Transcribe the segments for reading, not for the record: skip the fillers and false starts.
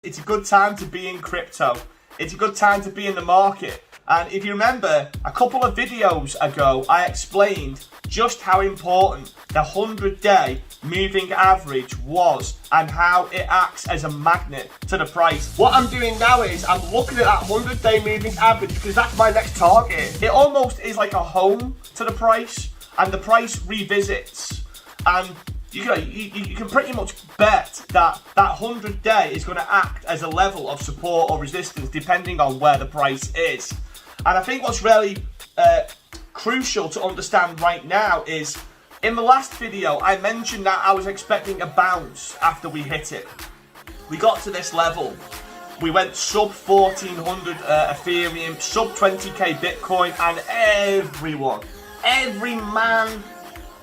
It's a good time to be in crypto. It's a good time to be in the market. And if you remember, a couple of videos ago, I explained just how important the 100-day moving average was and how it acts as a magnet to the price. What I'm doing now is I'm looking at that 100-day moving average because that's my next target. It almost is like a home to the price, and the price revisits. And you can pretty much bet that 100-day is going to act as a level of support or resistance depending on where the price is. And I think what's really crucial to understand right now is, in the last video I mentioned that I was expecting a bounce after we hit it. We got to this level. We went sub 1400 Ethereum, sub 20k Bitcoin, and every man,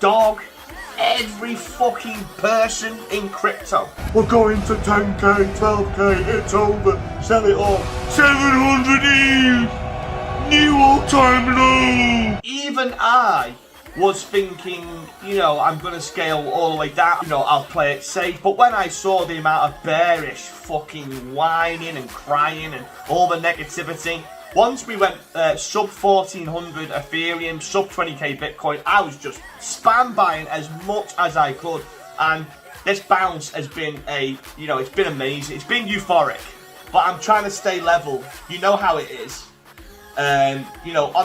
dog, every fucking person in crypto. We're going to 10k, 12k, it's over, sell it all. 700 ETH, new all-time low. Even I was thinking, I'm going to scale all the way down, I'll play it safe. But when I saw the amount of bearish fucking whining and crying and all the negativity, once we went sub 1400 Ethereum, sub 20k Bitcoin, I was just spam buying as much as I could. And this bounce has been it's been amazing. It's been euphoric. But I'm trying to stay level. You know how it is. On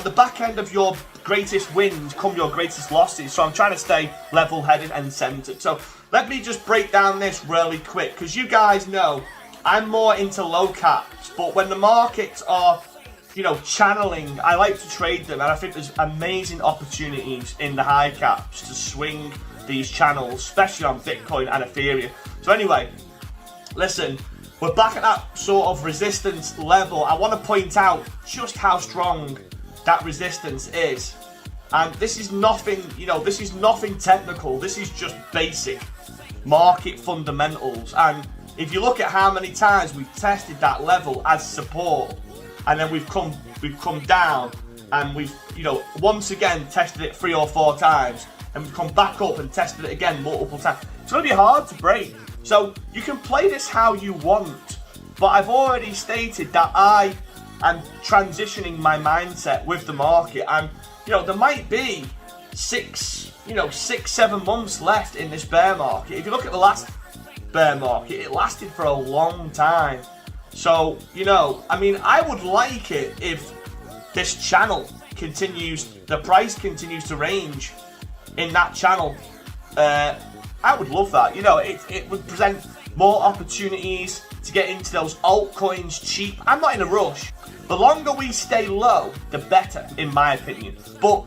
the back end of your greatest wins come your greatest losses. So I'm trying to stay level-headed and centered. So let me just break down this really quick, because you guys know I'm more into low caps. But when the markets are channeling, I like to trade them, and I think there's amazing opportunities in the high caps to swing these channels, especially on Bitcoin and Ethereum. So anyway, listen, we're back at that sort of resistance level. I want to point out just how strong that resistance is. And this is nothing, this is nothing technical. This is just basic market fundamentals. And if you look at how many times we've tested that level as support, and then we've come down, and we've once again tested it 3 or 4 times, and we've come back up and tested it again multiple times. It's going to be hard to break. So you can play this how you want, but I've already stated that I am transitioning my mindset with the market, and there might be 6-7 months left in this bear market. If you look at the last bear market, it lasted for a long time. So, I would like it if this channel continues, the price continues to range in that channel. I would love that. It would present more opportunities to get into those altcoins cheap. I'm not in a rush. The longer we stay low, the better, in my opinion. But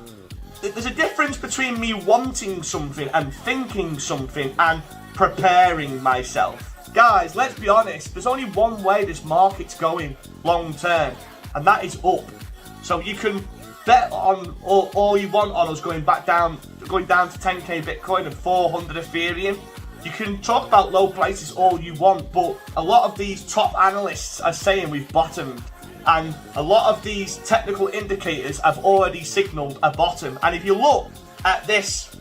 there's a difference between me wanting something and thinking something and preparing myself. Guys, let's be honest, there's only one way this market's going long term, and that is up. So you can bet on all you want on us going down to 10k Bitcoin and 400 Ethereum. You can talk about low prices all you want, but a lot of these top analysts are saying we've bottomed, and a lot of these technical indicators have already signaled a bottom. And if you look at this,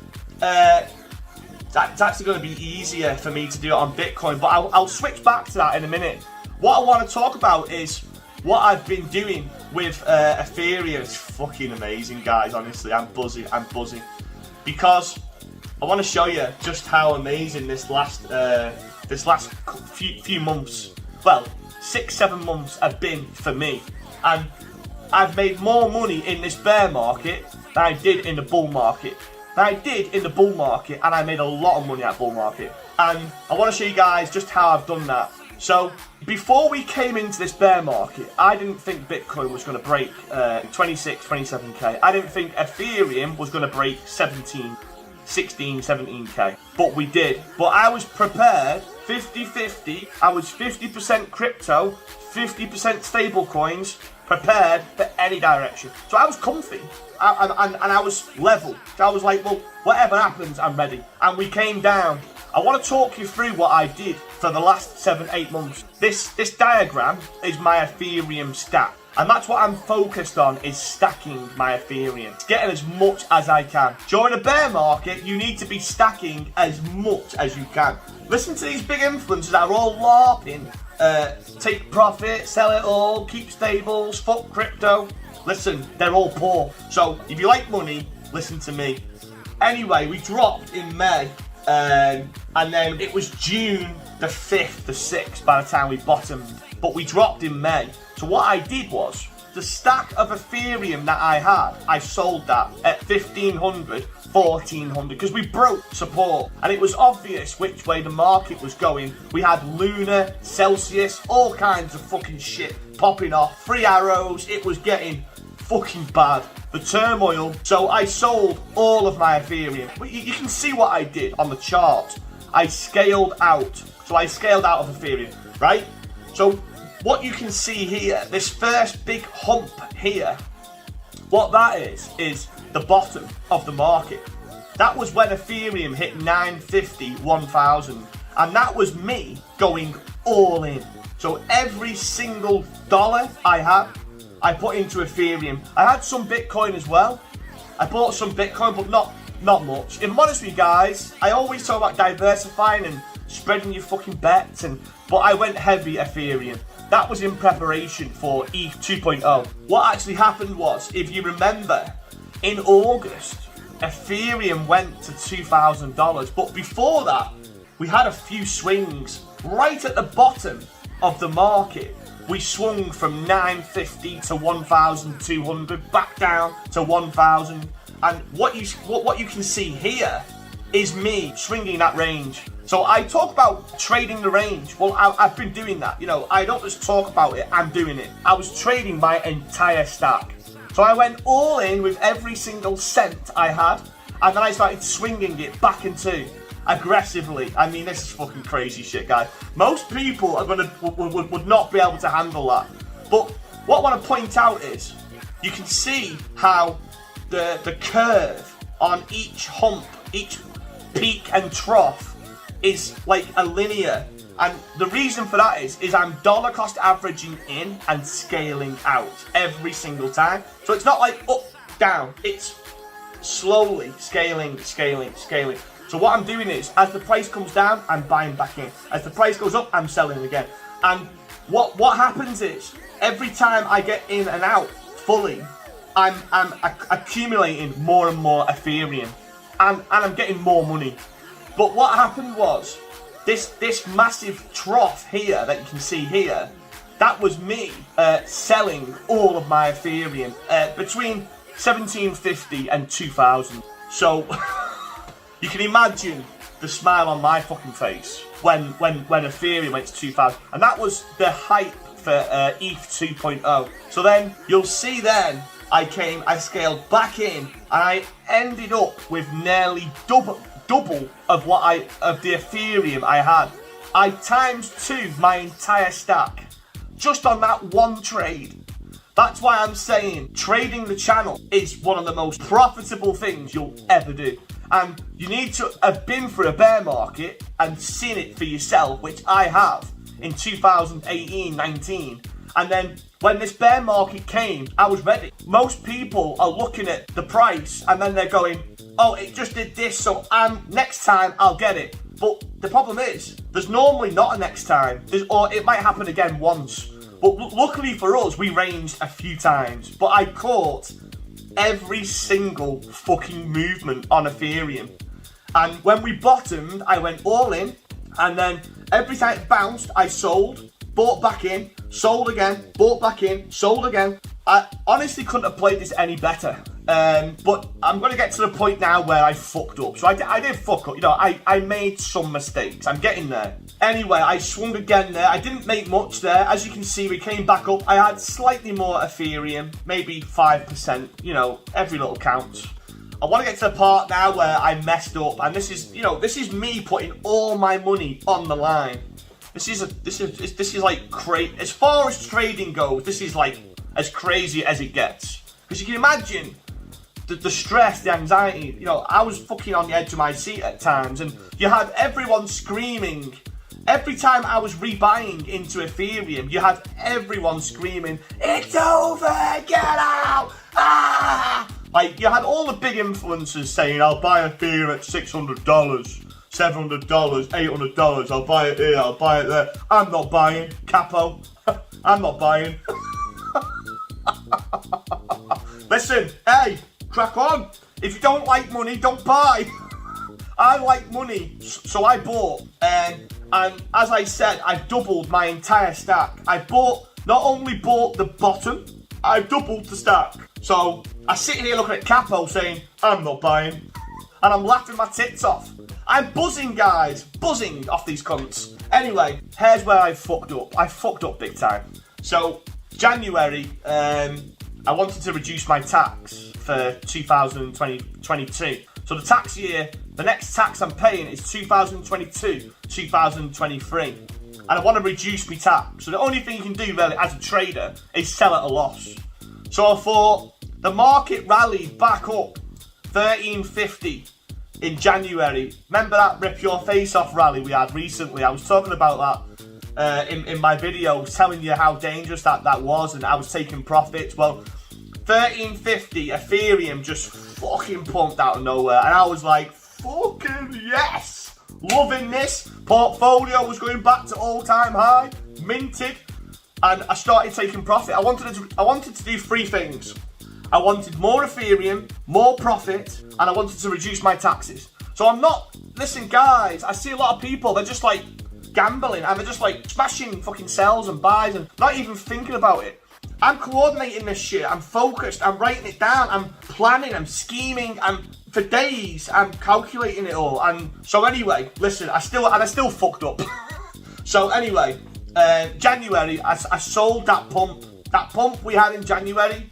it's actually going to be easier for me to do it on Bitcoin, but I'll switch back to that in a minute. What I want to talk about is what I've been doing with Ethereum. It's fucking amazing, guys. Honestly, I'm buzzing. Because I want to show you just how amazing this last few months, well, 6-7 months have been for me. And I've made more money in this bear market than I did in the bull market. And I made a lot of money at bull market. And I want to show you guys just how I've done that. So, before we came into this bear market, I didn't think Bitcoin was going to break 26, 27k. I didn't think Ethereum was going to break 16, 17k. But we did. But I was prepared, 50-50. I was 50% crypto, 50% stable coins, prepared for any direction. So I was comfy. And I was level. So I was like, well, whatever happens, I'm ready. And we came down. I want to talk you through what I did for the last 7-8 months. This diagram is my Ethereum stack. And that's what I'm focused on, is stacking my Ethereum. Getting as much as I can. During a bear market, you need to be stacking as much as you can. Listen to these big influencers that are all LARPing take profit, sell it all, keep stables, fuck crypto. Listen, they're all poor. So if you like money, listen to me. Anyway, we dropped in May, and then it was June the 5th, the 6th by the time we bottomed. But we dropped in May. So what I did was, the stack of Ethereum that I had, I sold that at 1500, 1400, because we broke support. And it was obvious which way the market was going. We had Luna, Celsius, all kinds of fucking shit popping off. 3 arrows, it was getting fucking bad. The turmoil. So I sold all of my Ethereum. But you can see what I did on the chart. I scaled out. So I scaled out of Ethereum, right? So what you can see here, this first big hump here, what that is the bottom of the market. That was when Ethereum hit 950, 1000. And that was me going all in. So every single dollar I had, I put into Ethereum. I had some Bitcoin as well. I bought some Bitcoin, but not much. If I'm honest with you guys, I always talk about diversifying and spreading your fucking bets, but I went heavy Ethereum. That was in preparation for ETH 2.0. What actually happened was, if you remember, in August, Ethereum went to $2,000. But before that, we had a few swings. Right at the bottom of the market, we swung from 950 to 1,200, back down to 1,000. And what you can see here is me swinging that range. So I talk about trading the range. Well, I've been doing that. You know, I don't just talk about it, I'm doing it. I was trading my entire stack. So I went all in with every single cent I had, and then I started swinging it back into aggressively. I mean, this is fucking crazy shit, guys. Most people are would not be able to handle that. But what I want to point out is, you can see how the curve on each hump, each peak and trough is like a linear, and the reason for that is I'm dollar cost averaging in and scaling out every single time. So it's not like up, down, it's slowly scaling. So what I'm doing is, as the price comes down, I'm buying back in. As the price goes up, I'm selling again. And what happens is, every time I get in and out fully, I'm accumulating more and more Ethereum, and I'm getting more money. But what happened was, this massive trough here that you can see here, that was me selling all of my Ethereum between 1750 and 2000. So you can imagine the smile on my fucking face when Ethereum went to 2000, and that was the hype for ETH 2.0. So then you'll see then I scaled back in, and I ended up with nearly double of the Ethereum I had. I times 2 my entire stack just on that one trade. That's why I'm saying trading the channel is one of the most profitable things you'll ever do. And you need to have been through a bear market and seen it for yourself, which I have in 2018-19. And then when this bear market came, I was ready. Most people are looking at the price and then they're going, oh, it just did this, so next time I'll get it. But the problem is, there's normally not a next time, or it might happen again once. But luckily for us, we ranged a few times. But I caught every single fucking movement on Ethereum. And when we bottomed, I went all in, and then every time it bounced, I sold, bought back in, sold again, bought back in, sold again. I honestly couldn't have played this any better. But I'm going to get to the point now where I fucked up. So I did fuck up. You know, I made some mistakes. I'm getting there. Anyway, I swung again there. I didn't make much there. As you can see, we came back up. I had slightly more Ethereum, maybe 5%. You know, every little counts. I want to get to the part now where I messed up, and this is me putting all my money on the line. This is like crazy. As far as trading goes, this is like as crazy as it gets. Because you can imagine the stress, the anxiety. You know, I was fucking on the edge of my seat at times, and you had everyone screaming. Every time I was rebuying into Ethereum, you had everyone screaming, "It's over! Get out! Ah!" Like, you had all the big influencers saying, "I'll buy Ethereum at $600. $700, $800, I'll buy it here, I'll buy it there. I'm not buying, capo. I'm not buying. Listen, hey, crack on. If you don't like money, don't buy. I like money, so I bought. And as I said, I doubled my entire stack. Not only bought the bottom, I doubled the stack. So I sit here looking at capo saying, I'm not buying. And I'm laughing my tits off. I'm buzzing, guys, buzzing off these cunts. Anyway, here's where I fucked up. I fucked up big time. So, January, I wanted to reduce my tax for 2022. So the tax year, the next tax I'm paying is 2022, 2023. And I want to reduce my tax. So the only thing you can do really as a trader is sell at a loss. So I thought the market rallied back up 1350 in January. Remember that rip your face off rally we had recently? I was talking about that in my video, telling you how dangerous that was and I was taking profits. Well, 1350 Ethereum just fucking pumped out of nowhere and I was like, fucking yes, loving this. Portfolio was going back to all-time high, minted, and I started taking profit. I wanted to do three things. I wanted more Ethereum, more profit, and I wanted to reduce my taxes. So I'm not, listen guys, I see a lot of people, they're just like gambling and they're just like smashing fucking sells and buys and not even thinking about it. I'm coordinating this shit, I'm focused, I'm writing it down, I'm planning, I'm scheming, for days, I'm calculating it all. And so anyway, listen, I still fucked up. So anyway, January, I sold that pump we had in January,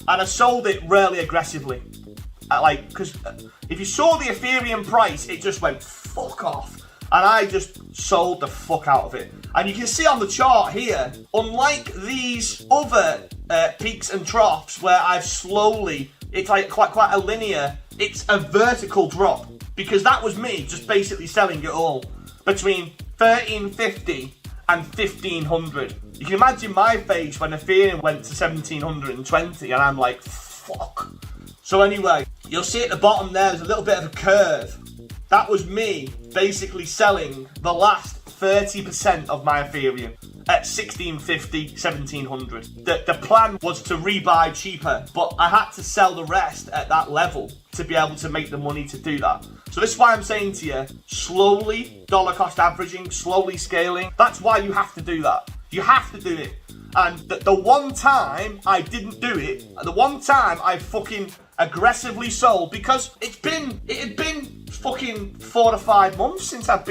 and I sold it really aggressively. Because if you saw the Ethereum price, it just went fuck off. And I just sold the fuck out of it. And you can see on the chart here, unlike these other peaks and troughs where I've slowly, it's like quite a linear, it's a vertical drop. Because that was me just basically selling it all between 1350 and 1500. You can imagine my face when Ethereum went to 1720 and I'm like, fuck. So anyway, you'll see at the bottom there's a little bit of a curve. That was me basically selling the last 30% of my Ethereum at 1650, 1700. The plan was to rebuy cheaper, but I had to sell the rest at that level to be able to make the money to do that. So this is why I'm saying to you, slowly dollar cost averaging, slowly scaling. That's why you have to do that. You have to do it. And the one time I didn't do it, the one time I fucking aggressively sold, because it had been fucking 4 to 5 months since I've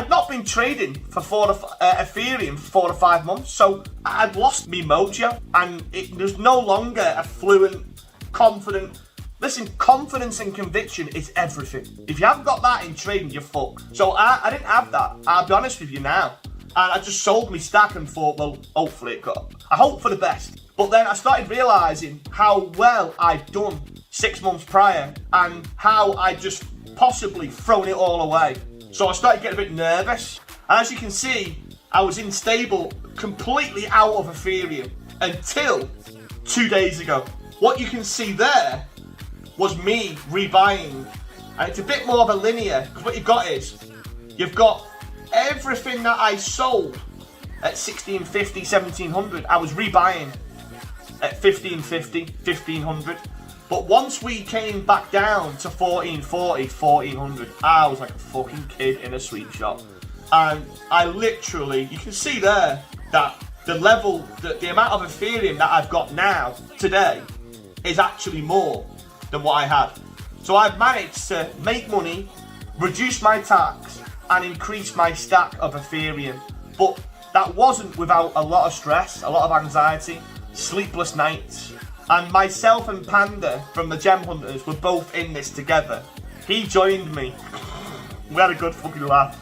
not been trading for Ethereum for 4 to 5 months, so I'd lost me mojo, and there's no longer a fluent, confident. Listen, confidence and conviction is everything. If you haven't got that in trading, you're fucked. So I didn't have that. I'll be honest with you now. And I just sold my stack and thought, well, hopefully it got. I hope for the best. But then I started realising how well I'd done 6 months prior and how I'd just possibly thrown it all away. So I started getting a bit nervous. And as you can see, I was unstable, completely out of Ethereum until 2 days ago. What you can see there was me rebuying. And it's a bit more of a linear, because what you've got is, you've got everything that I sold at 1650, 1700, I was rebuying at 1550, 1500. But once we came back down to 1440, 1400, I was like a fucking kid in a sweet shop. And I literally, you can see there that the level, the amount of Ethereum that I've got now, today, is actually more than what I had. So I've managed to make money, reduce my tax, and increase my stack of Ethereum. But that wasn't without a lot of stress, a lot of anxiety, sleepless nights. And myself and Panda from the Gem Hunters were both in this together. He joined me. We had a good fucking laugh.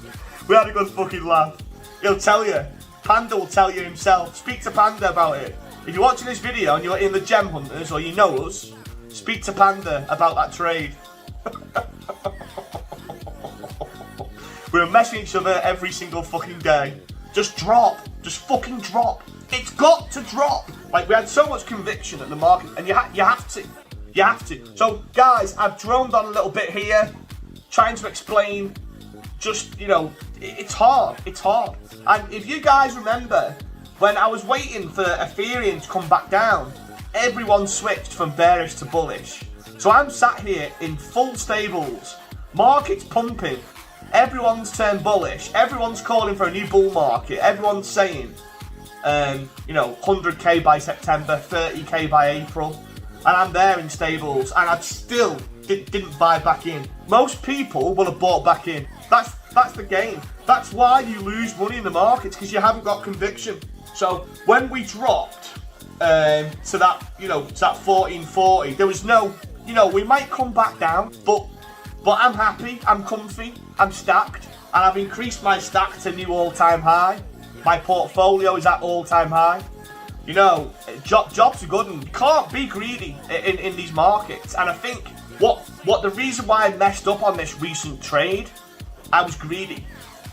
He'll tell you. Panda will tell you himself. Speak to Panda about it. If you're watching this video and you're in the Gem Hunters or you know us, speak to Panda about that trade. We were messing each other every single fucking day. Just drop. Just fucking drop. It's got to drop. Like, we had so much conviction at the market, and you have to. You have to. So, guys, I've droned on a little bit here, trying to explain just, you know, it's hard. It's hard. And if you guys remember, when I was waiting for Ethereum to come back down, everyone switched from bearish to bullish. So I'm sat here in full stables, market's pumping, everyone's turned bullish, everyone's calling for a new bull market, everyone's saying, you know, 100k by September, 30k by April, and I'm there in stables, and I still didn't buy back in. Most people will have bought back in. That's the game. That's why you lose money in the markets, because you haven't got conviction. So when we dropped to that, you know, to that 1440, there was no, you know, we might come back down, but I'm happy, I'm comfy, I'm stacked, and I've increased my stack to new all-time high. My portfolio is at all-time high. You know, jobs are good, and you can't be greedy in these markets. And I think what the reason why I messed up on this recent trade, I was greedy,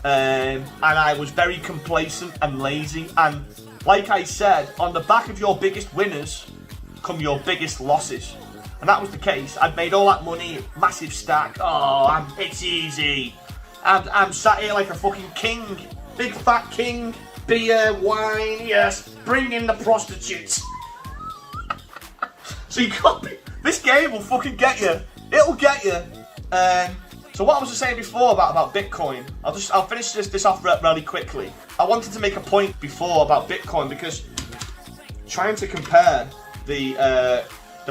and I was very complacent and lazy. And like I said, on the back of your biggest winners come your biggest losses. And that was the case. I'd made all that money, massive stack. Oh, it's easy. And I'm sat here like a fucking king. Big fat king. Beer, wine, yes. Bring in the prostitutes. So you can't be... This game will fucking get you. It'll get you. So what I was just saying before about Bitcoin, I'll finish this off really quickly. I wanted to make a point before about Bitcoin, because trying to compare the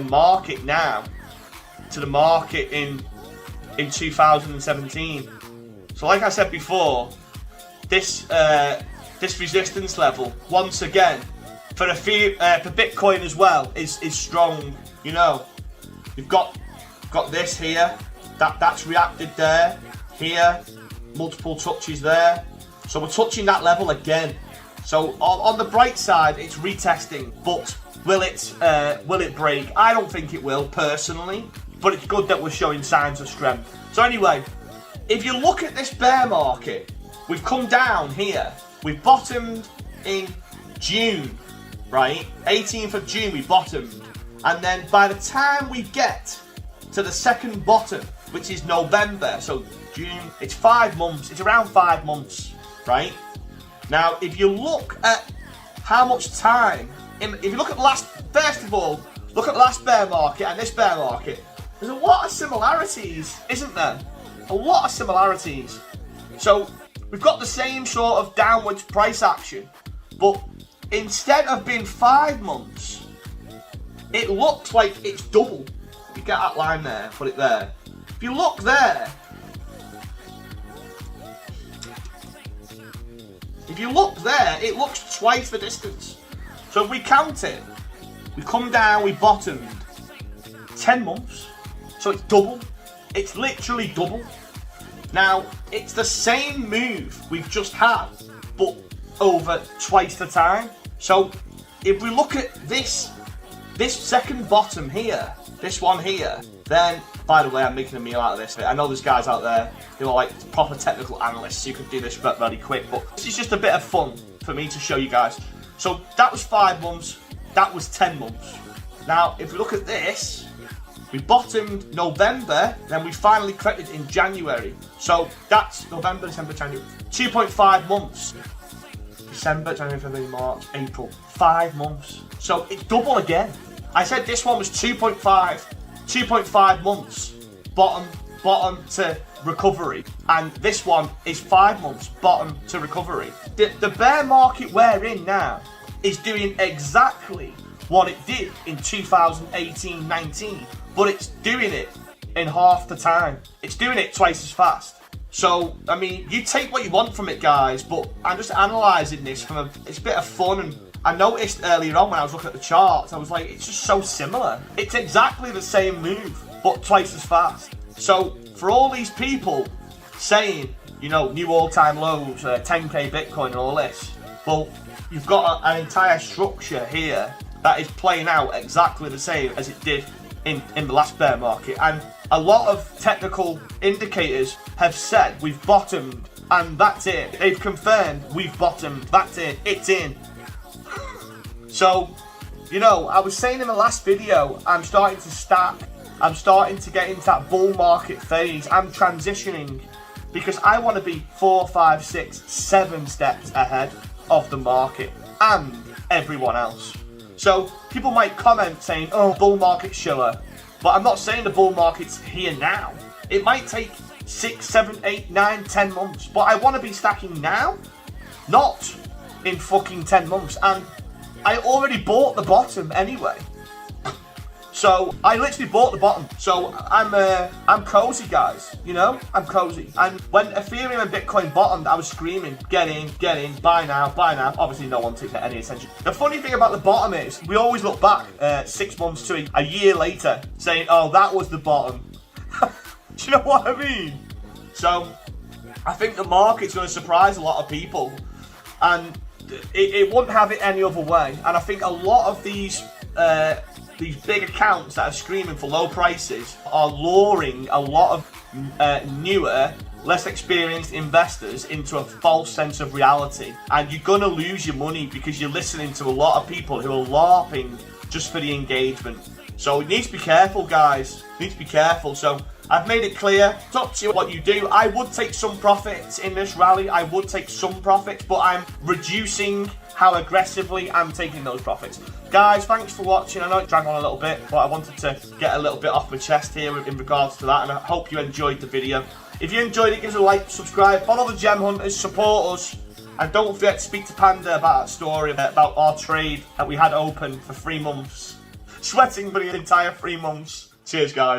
market now to the market in 2017. So like I said before, this resistance level, once again, for Bitcoin as well, is strong. You know, we've got this here, that's reacted there, here, multiple touches there. So we're touching that level again. So on the bright side, it's retesting, but will it break? I don't think it will, personally, but it's good that we're showing signs of strength. So anyway, if you look at this bear market, we've come down here. We've bottomed in June, right? 18th of June we bottomed. And then by the time we get to the second bottom, which is November, so June, it's 5 months, it's around 5 months, right? Now, if you look at how much time, if you look at first of all, look at last bear market and this bear market, there's a lot of similarities, isn't there? A lot of similarities. So, we've got the same sort of downwards price action, but instead of being 5 months, it looks like it's double. You get that line there, put it there. If you look there, it looks twice the distance. So if we count it, we come down, we bottomed 10 months. So it's double. It's literally double. Now, it's the same move we've just had, but over twice the time. So if we look at this second bottom here, this one here, then, by the way, I'm making a meal out of this. I know there's guys out there who are like proper technical analysts who can do this really quick, but this is just a bit of fun for me to show you guys. So that was 5 months, that was 10 months. Now, if we look at this, we bottomed November, then we finally corrected in January. So that's November, December, January, 2.5 months. December, January, February, March, April, 5 months. So it's double again. I said this one was 2.5 months, bottom to recovery. And this one is 5 months, bottom to recovery. The bear market we're in now is doing exactly what it did in 2018-19, but it's doing it in half the time. It's doing it twice as fast. So, I mean, you take what you want from it, guys, but I'm just analysing this from it's a bit of fun. And I noticed earlier on when I was looking at the charts, I was like, it's just so similar. It's exactly the same move, but twice as fast. So, for all these people saying, you know, new all-time lows, 10k Bitcoin and all this, well, you've got an entire structure here that is playing out exactly the same as it did in the last bear market. And a lot of technical indicators have said we've bottomed, and that's it. They've confirmed we've bottomed, that's it, it's in. So, you know, I was saying in the last video, I'm starting to stack, I'm starting to get into that bull market phase, I'm transitioning because I want to be 4, 5, 6, 7 steps ahead of the market and everyone else. So people might comment saying, oh, bull market Shiller, but I'm not saying the bull market's here now. It might take 6, 7, 8, 9, 10 months, but I want to be stacking now, not in fucking 10 months. And I already bought the bottom anyway. So I literally bought the bottom. So I'm cozy, guys. You know, I'm cozy. And when Ethereum and Bitcoin bottomed, I was screaming, get in, buy now, buy now. Obviously, no one took any attention. The funny thing about the bottom is, we always look back 6 months to a year later, saying, oh, that was the bottom. Do you know what I mean? So I think the market's going to surprise a lot of people, and it wouldn't have it any other way. And I think a lot of these big accounts that are screaming for low prices are luring a lot of newer, less experienced investors into a false sense of reality. And you're gonna lose your money because you're listening to a lot of people who are LARPing just for the engagement. So you need to be careful, guys. You need to be careful. So I've made it clear. It's up to you what you do. I would take some profits in this rally. I would take some profits, but I'm reducing how aggressively I'm taking those profits. Guys, thanks for watching. I know it dragged on a little bit, but I wanted to get a little bit off my chest here in regards to that, and I hope you enjoyed the video. If you enjoyed it, give us a like, subscribe, follow the Gem Hunters, support us, and don't forget to speak to Panda about that story about our trade that we had open for 3 months. Sweating for the entire 3 months. Cheers, guys.